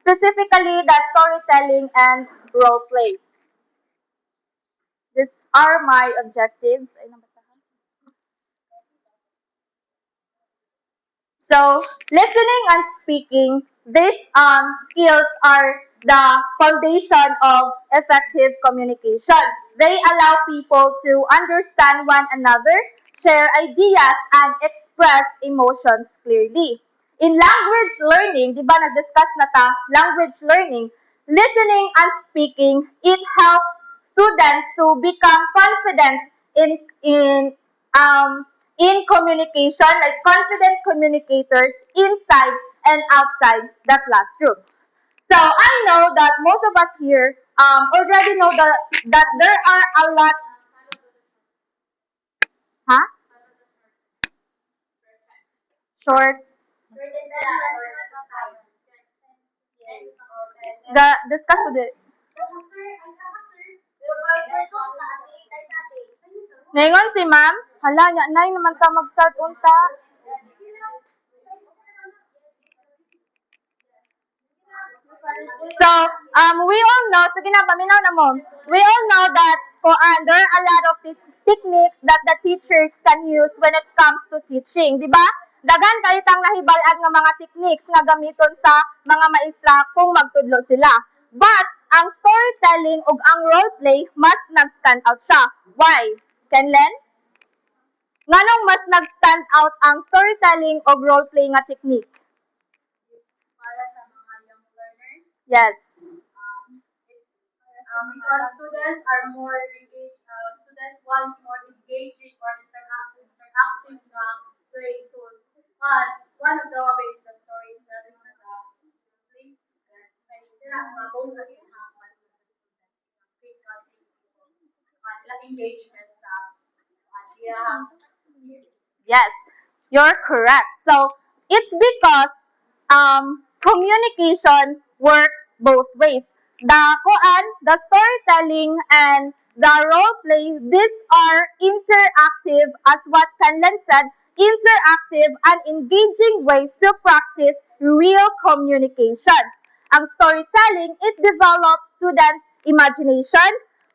specifically the storytelling and role play. These are my objectives. So, listening and speaking, these skills are the foundation of effective communication. They allow people to understand one another, share ideas, and express emotions clearly. In language learning, di ba nag-discuss na ta, language learning, listening and speaking, it helps students to become confident in um, in communication, like confident communicators inside and outside the classrooms. So I know that most of us here already know that there are a lot. Huh? Short. The discuss with it. Ngayon si ma'am, hala, nya nay naman ta mag-start unta. So, we all know, sige na, paminaw na mo. We all know that there are a lot of techniques that the teachers can use when it comes to teaching, di ba? Dagan kayo tang nahibalan ng mga techniques nga gamiton sa mga maestra kung magtudlo sila. But, ang storytelling ug ang role play must nag-stand out siya. Why? Kenlen? Nganong mas nag-stand out ang storytelling ug role play nga technique? Yes. Because students are more engaged, students want more engaging or interactive play. So, one of the ways the story is telling the play, most of it happen critical thinking, engagement sa Yes, you're correct. So it's because communication work both ways. The storytelling and the role play, these are interactive, as what Kanlan said, interactive and engaging ways to practice real communications. Ang storytelling, it develops students' imagination,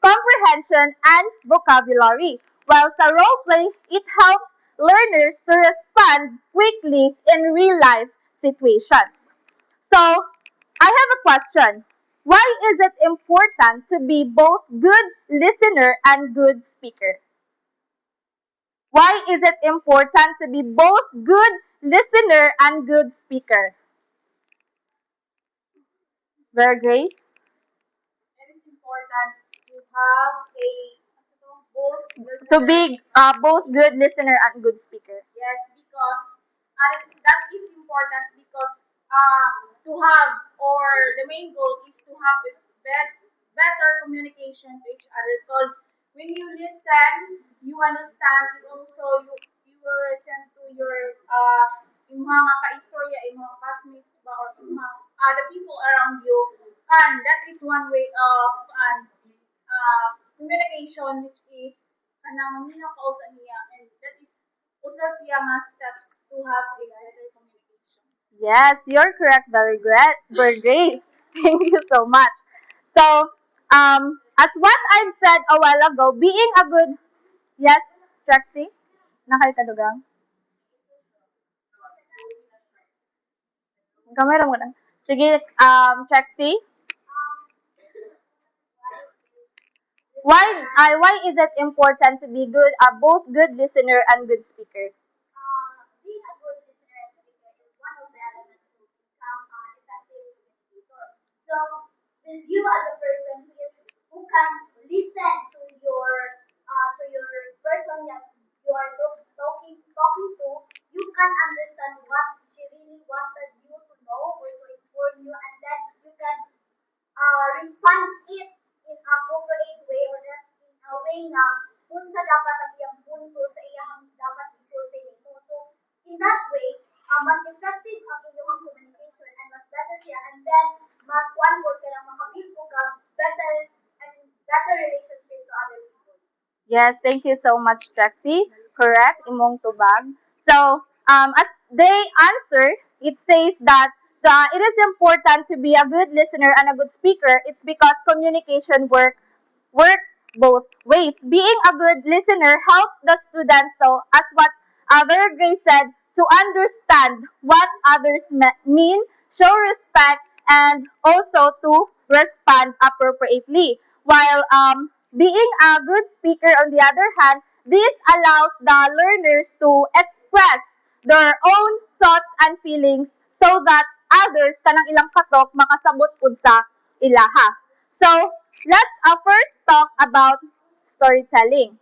comprehension, and vocabulary. While sa role play, it helps learners to respond quickly in real life situations. So, I have a question. Why is it important to be both good listener and good speaker? Why is it important to be both good listener and good speaker? Vera Grace? It is important to have a both To be both good listener and good speaker. yes, because that is important because to have or the main goal is to have a better communication to each other because when you listen, you understand, and also you will listen to your yung mga ka-istorya, yung mga classmates ba or yung mga the people around you, and that is one way of communication which is kanang minaw kausa niya, and that is usa siya nga steps to have a better communication. Yes, you're correct, Very Grace. Thank you so much. So, as what I've said a while ago, being a good, yes, Trexie? Nakay Kamera mo na. Sige, Trexie? Why is it important to be good, both good listener and good speaker? Being a good listener and speaker is one of the elements to become an effective communicator. So, with you as a person who can listen to your person that you are talking to, you can understand what she really wanted you to know or to inform you, and then you can respond it in appropriate way or in a way na kung sa dapat ang iyang punto sa iyang dapat isulti nito. So, in that way, mas effective ang inyong communication and mas better siya, and then mas one word ka lang makabuild ko ka better relationship to other people. Yes, thank you so much, Trexie. Correct, imong tubag. So, as they answer, it says that So it is important to be a good listener and a good speaker. It's because communication works both ways. Being a good listener helps the students, so as what Vera Gray said, to understand what others mean, show respect, and also to respond appropriately. While being a good speaker, on the other hand, this allows the learners to express their own thoughts and feelings so that others kanang ilang katok makasabot pud sa ilaha. So, let's first talk about storytelling.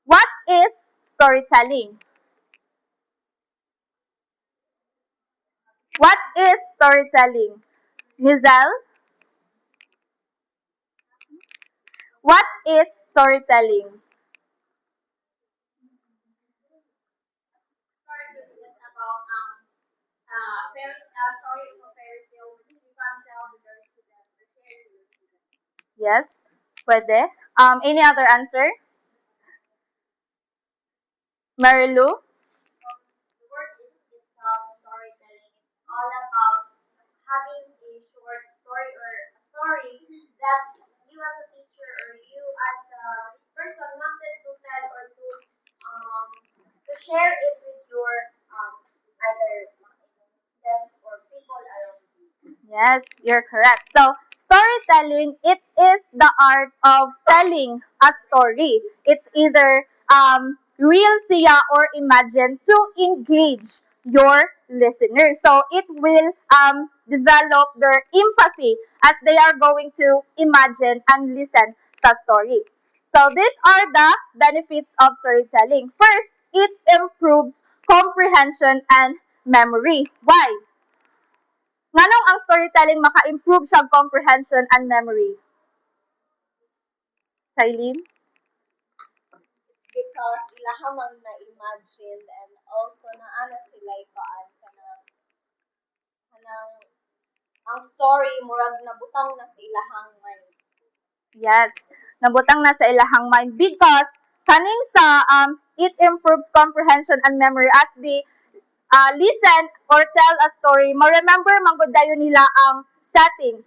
What is storytelling? What is storytelling? Nizel, what is storytelling? Story is about story of a fairy tale which you can tell to your students or share to your students. Yes, pwede. Any other answer? Marilu? The word is itself storytelling. It's all about having a short story or a story that you as a teacher or you as a person wanted to tell or to share it with your either students or people around you. Yes, you're correct. So, storytelling, it is the art of telling a story. It's either real siya or imagined to engage your listeners. So, it will develop their empathy as they are going to imagine and listen sa story. So, these are the benefits of storytelling. First, it improves comprehension and memory. Why? Nganong ang storytelling maka-improve sa comprehension and memory? Sailin? It's because ilahamang na-imagine and also naana sila ipaan kanang ang story murag nabutang na sa ilahang mind. Yes. Nabutang na sa ilahang mind because kaning sa it improves comprehension and memory as the listen or tell a story, ma-remember manggod dayon nila ang settings,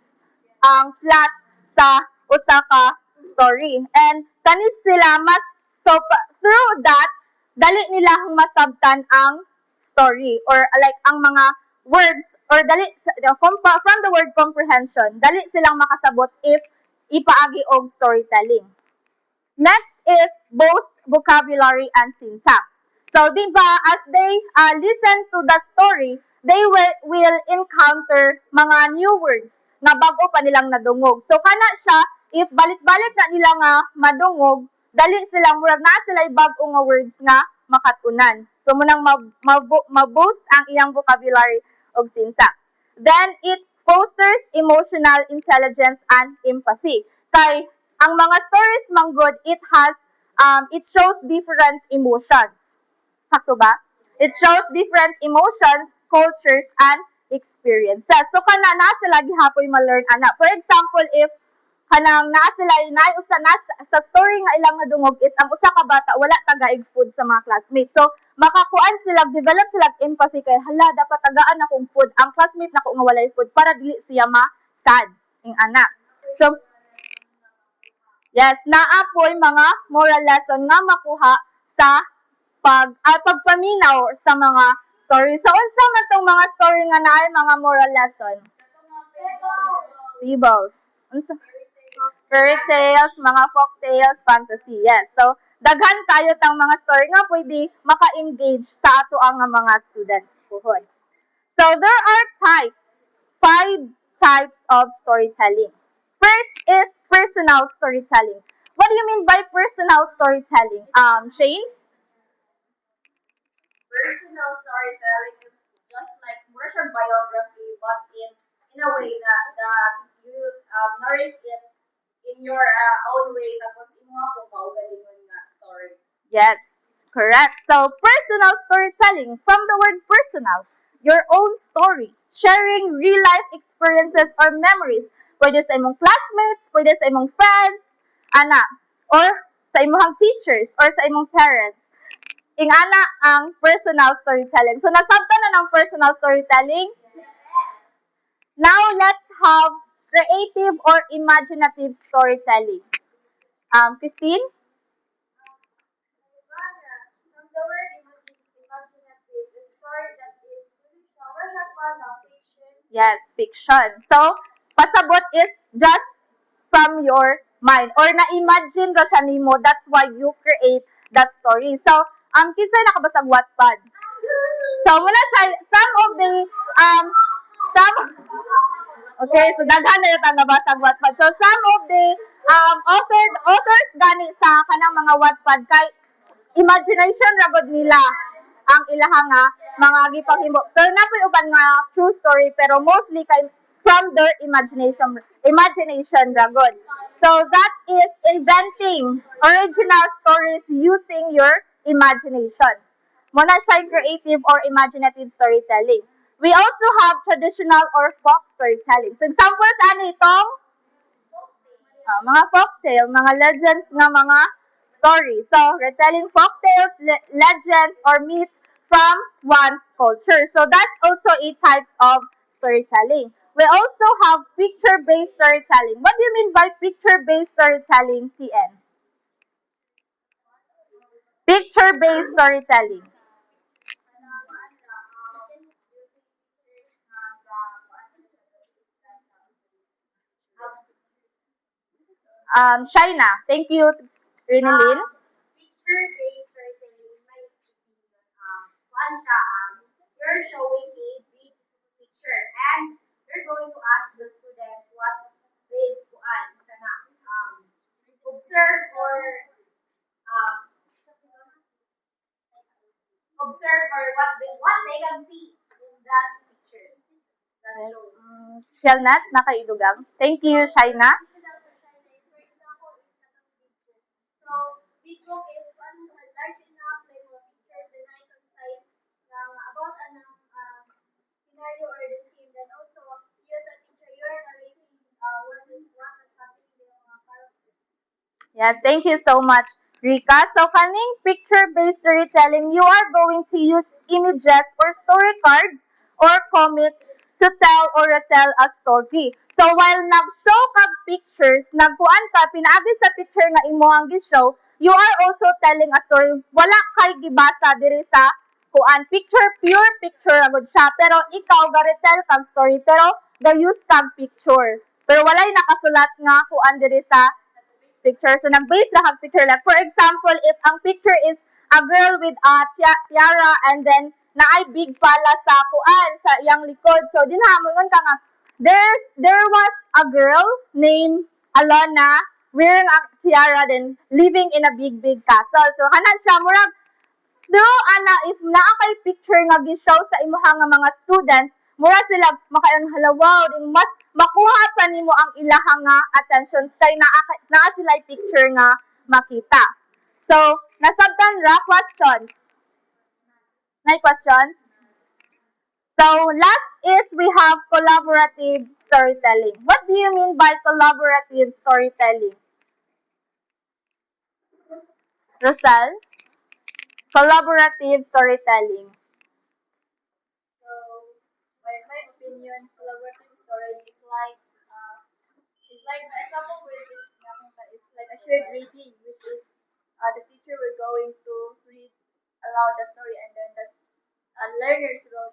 ang plot sa usa ka story. And kanis sila mas so through that dali nila masabtan ang story or like ang mga words or dali from the word comprehension dali silang makasabot if ipaagi og storytelling. Next is both vocabulary and syntax. So, di ba, as they listen to the story, they will encounter mga new words na bago pa nilang nadungog. So, kana siya, if balik-balik na nila nga madungog, dali silang murag na sila bago nga words nga makatunan. So, munang maboost ang iyang vocabulary og syntax. Then, it fosters emotional intelligence and empathy. Kay, ang mga stories manggod, it shows different emotions. Sakto ba? It shows different emotions, cultures, and experiences. So, kana na sila gihapoy ma-learn, ana. For example, if kanang naa sila usa na sa story nga ilang nadungog is ang usa ka bata wala tagaig food sa mga classmates. So makakuan sila, develop sila empathy kay hala dapat tagaan akong food ang classmate nako nga walay food para dili siya ma sad ing anak. So yes, naa po'y mga moral lesson nga makuha sa pagpaminaw sa mga story. So unsa man tong mga story nga naay mga moral lesson? Fables. Unsa? Fairy tales, mga folk tales, fantasy. Yes. So, daghan kayo tang mga story nga pwede maka-engage sa ato ang mga students puhon. So, there are 5 types of storytelling. First is personal storytelling. What do you mean by personal storytelling? Shane? Personal storytelling is just like commercial biography, but in a way that you narrate it in your own way, tapos imo ako kaugalingon nga story. Yes, correct. So, personal storytelling, from the word personal, your own story, sharing real-life experiences or memories. Pwede sa imong classmates, pwede sa imong friends, ana, or sa imong teachers, or sa imong parents. Ingana ang personal storytelling. So, nasabtan na ng personal storytelling? Now let's have creative or imaginative storytelling. Christine? From the word imaginative, the story that is commercial of fiction. Yes, fiction. So, pasabot is just from your mind or na-imagine ra siya nimo, that's why you create that story. So, ang kinsay nakabasag Wattpad. So, muna sa some of the some okay, so daghan na yung tagabasag Wattpad. So, some of the authors gani sa kanang mga Wattpad kay imagination ra gud nila ang ilaha nga mga gipanghimo. Pero napoy uban nga true story pero mostly kay from their imagination ra gud. So that is inventing original stories using your imagination. Muna siya creative or imaginative storytelling. We also have traditional or folk storytelling. So examples ano itong mga folktale, mga legends nga mga stories. So, retelling folktales, legends, or myths from one's culture. So, that's also a type of storytelling. We also have picture-based storytelling. What do you mean by picture-based storytelling, TN? Picture-based storytelling. Shaina, thank you, Rinalyn. Picture-based storytelling in my opinion, kuan siya, you're showing a big picture and you're going to ask the student what they kuan sana observe or um, what they can see in that picture. That Yes. shows. Shelnat, nakaidugang. Thank you, Shaina. So, big book is one large enough like a picture the night of size about an scenario or the scene that also use a picture you're narrating what is happening in the character. Yes, thank you so much, Rika. So, kaning picture-based storytelling, you are going to use images or story cards or comics to tell or retell a story. So, while nag-show kag pictures, nagkuan ka, pinaagi sa picture na imo ang gi-show, you are also telling a story. Wala kay gibasa diri sa kuan picture, pure picture agud siya. Pero ikaw, ga-retell kag story, pero ga-use kag picture. Pero walay nakasulat nga kuan diri sa picture. So, nag-base lang ang picture lang. For example, if ang picture is a girl with a tiara and then naay big pala sa kuan sa iyang likod. So, dinhamongon ka nga, there was a girl named Alona wearing a tiara then living in a big castle. So, hanan siya, murag, no, ana, if naa kay picture nga gi-show sa imuha nga mga students, mura sila makayon halawaw, din mas makuha pa nimo ang ilaha nga attention kay naa sila picture nga makita. So, nasabtan ra questions. May questions? So, last is we have collaborative storytelling. What do you mean by collaborative storytelling? Rosal? Collaborative storytelling. So, by my opinion, collaborative story is like a couple with this is like a shared reading, which is the teacher will going to read aloud the story and then the learners will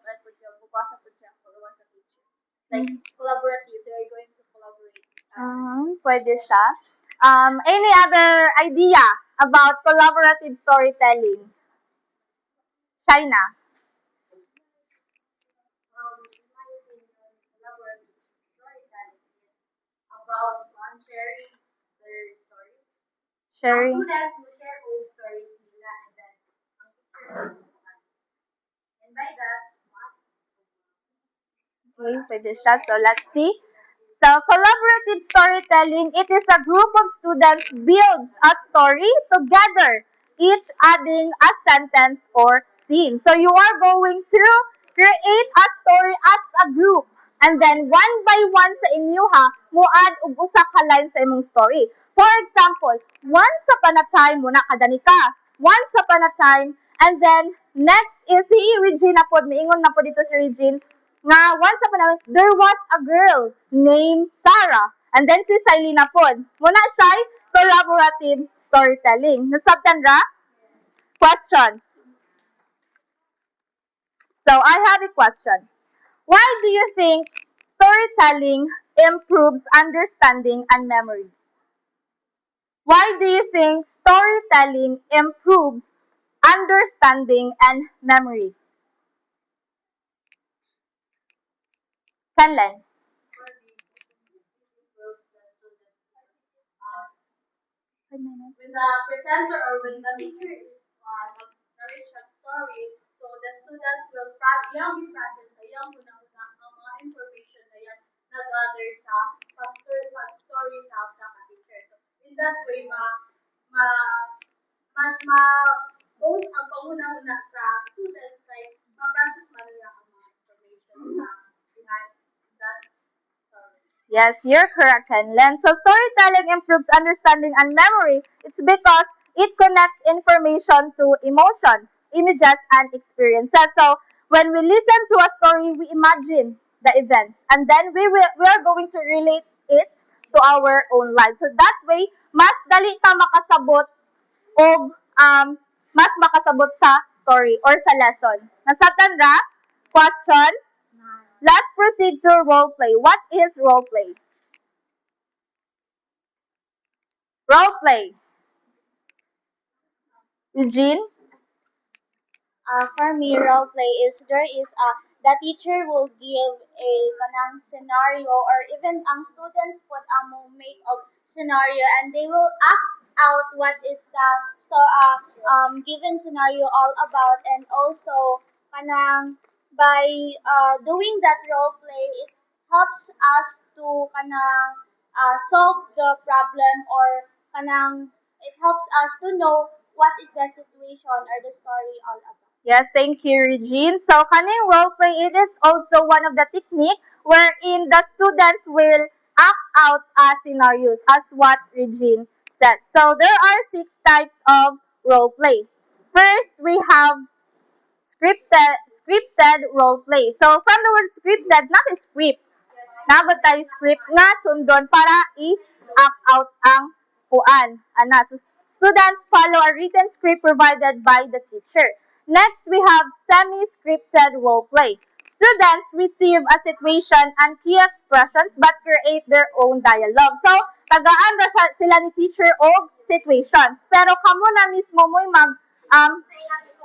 bubasa po siya, follow sa teacher. Like it's collaborative, they're going to collaborate. Pwede siya. Any other idea about collaborative storytelling? China. In my opinion, collaborative storytelling is about one sharing their stories. Sharing. Students will share old stories nila and then ang teacher will and by that, Okay, pwede siya. So, let's see. So, collaborative storytelling, it is a group of students builds a story together, each adding a sentence or scene. So, you are going to create a story as a group. And then, one by one sa inyo ha, muad ug usa ka line sa imong story. For example, once upon a time, muna kadani ka. Once upon a time, and then, next is si Regina pod, miingon na po dito si Regine, nga once upon a time, there was a girl named Sarah. And then si Silena pod. Muna siya collaborative storytelling. Nasabtan ra? Questions. So I have a question. Why do you think storytelling improves understanding and memory? Why do you think storytelling improves understanding and memory? Kanlan? When the presenter or when the teacher is narrate a story, so the students will iyang be present, iyang una-una ang mga information na yan nag-gather sa pag-story sa teacher. So, in that way, ma, mas both ang panguna-una sa students kay ma-process man nila ang mga information sa behind that story. Yes, you're correct, Kenlen. So storytelling improves understanding and memory. It's because it connects information to emotions, images, and experiences. So when we listen to a story, we imagine the events, and then we are going to relate it to our own lives. So that way, mas dali ka makasabot o mas makasabot sa story or sa lesson. Nasabtan ra? Questions? Let's proceed to role play. What is role play? Role play. Eugene? For me, role play is the teacher will give a kanang scenario or even ang students put mo make of scenario and they will act out what is the given scenario all about and also kanang by doing that role play it helps us to kanang solve the problem or kanang it helps us to know what is the situation or the story all about. Yes, thank you, Regine. So, kaning role play, it is also one of the technique wherein the students will act out scenarios, as what Regine said. So, there are 6 types of role play. First, we have scripted role play. So, from the word scripted, not a script. Nabot tayo script nga sundon para i-act out ang kuan. Ana, so students follow a written script provided by the teacher. Next, we have semi-scripted role play. Students receive a situation and key expressions but create their own dialogue. So, tagaan ra sila ni teacher og situations. Pero kamo na mismo mo'y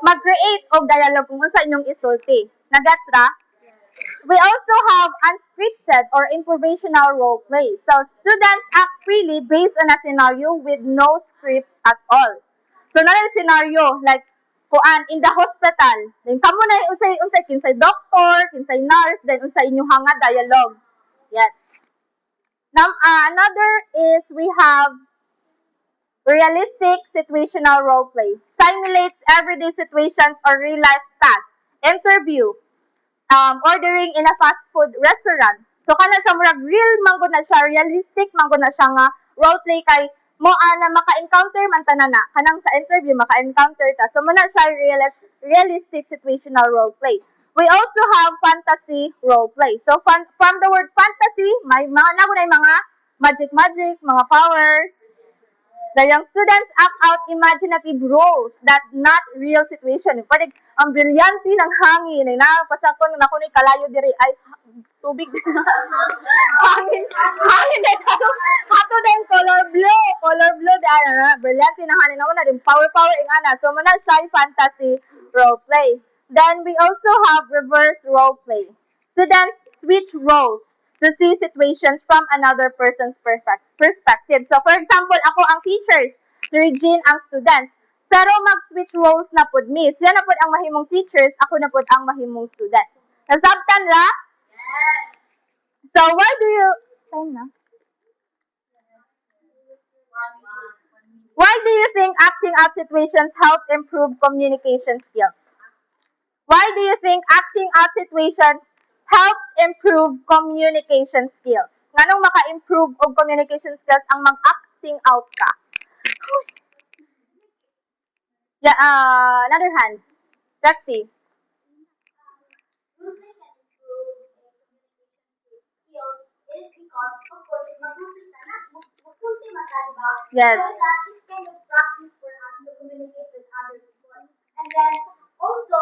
mag-create og dialogue kung unsa inyong isulti. Nagats ra? We also have unscripted or improvisational role play. So students act freely based on a scenario with no script at all. So na scenario like kuan in the hospital. Then kamo na unsay kinsay doctor, kinsay nurse, then unsay inyong nga dialogue. Yes. Now another is we have realistic situational role play. Simulates everyday situations or real life tasks. Interview, ordering in a fast food restaurant. So kana siya murag real man gud na siya, realistic man gud na siya nga role play kay mo ana maka-encounter man tanana kanang sa interview maka-encounter ta. So muna siya realistic situational role play. We also have fantasy role play. So from the word fantasy, may mga mga magic, mga powers. The young students act out imaginative roles that not real situation. Pwede, ang brilyante ng hangin, pasakon na ako ni kalayo diri, ay, tubig. hangin din, ato din, color blue, brilyante ng hangin, na din, power, ingana. So, muna siya fantasy role play. Then, we also have reverse role play. Students switch roles to see situations from another person's perspective. So, for example, ako ang teachers, si Regine ang students. Pero mag-switch roles na pod mi. Siya na pod ang mahimong teachers, ako na pod ang mahimong students. Nasabtan ra? Yes. So, why do you... Time na? Why do you think acting out situations help improve communication skills? Why do you think acting out situations helps improve communication skills? Nganong maka-improve og communication skills ang mag-acting out ka? Yeah, another hand. Rexy. Role play can improve of course, mabuti ka na, magsulti man ka, diba? Yes. So that is kind of practice for us to communicate with other people. And then also,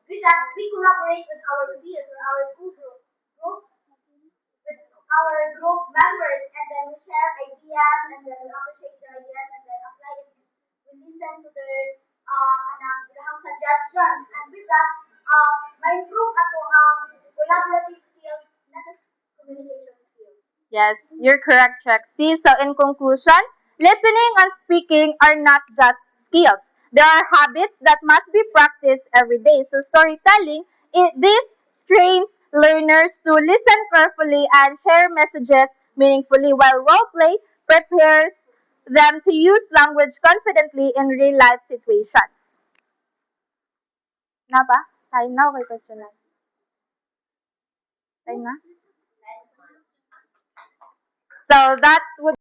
with that, we collaborate with our peers or our group with our group members, and then we share ideas, and then we appreciate their ideas, and then apply it. We listen to their suggestions, and with that, ma-improve ato ang collaborative skills, not just communication skills. Yes, you're correct, Trexie. So, in conclusion, listening and speaking are not just skills. There are habits that must be practiced every day. So, storytelling, this trains learners to listen carefully and share messages meaningfully, while role play prepares them to use language confidently in real life situations. Na ba? Time na, okay, question na. Time na? So, that would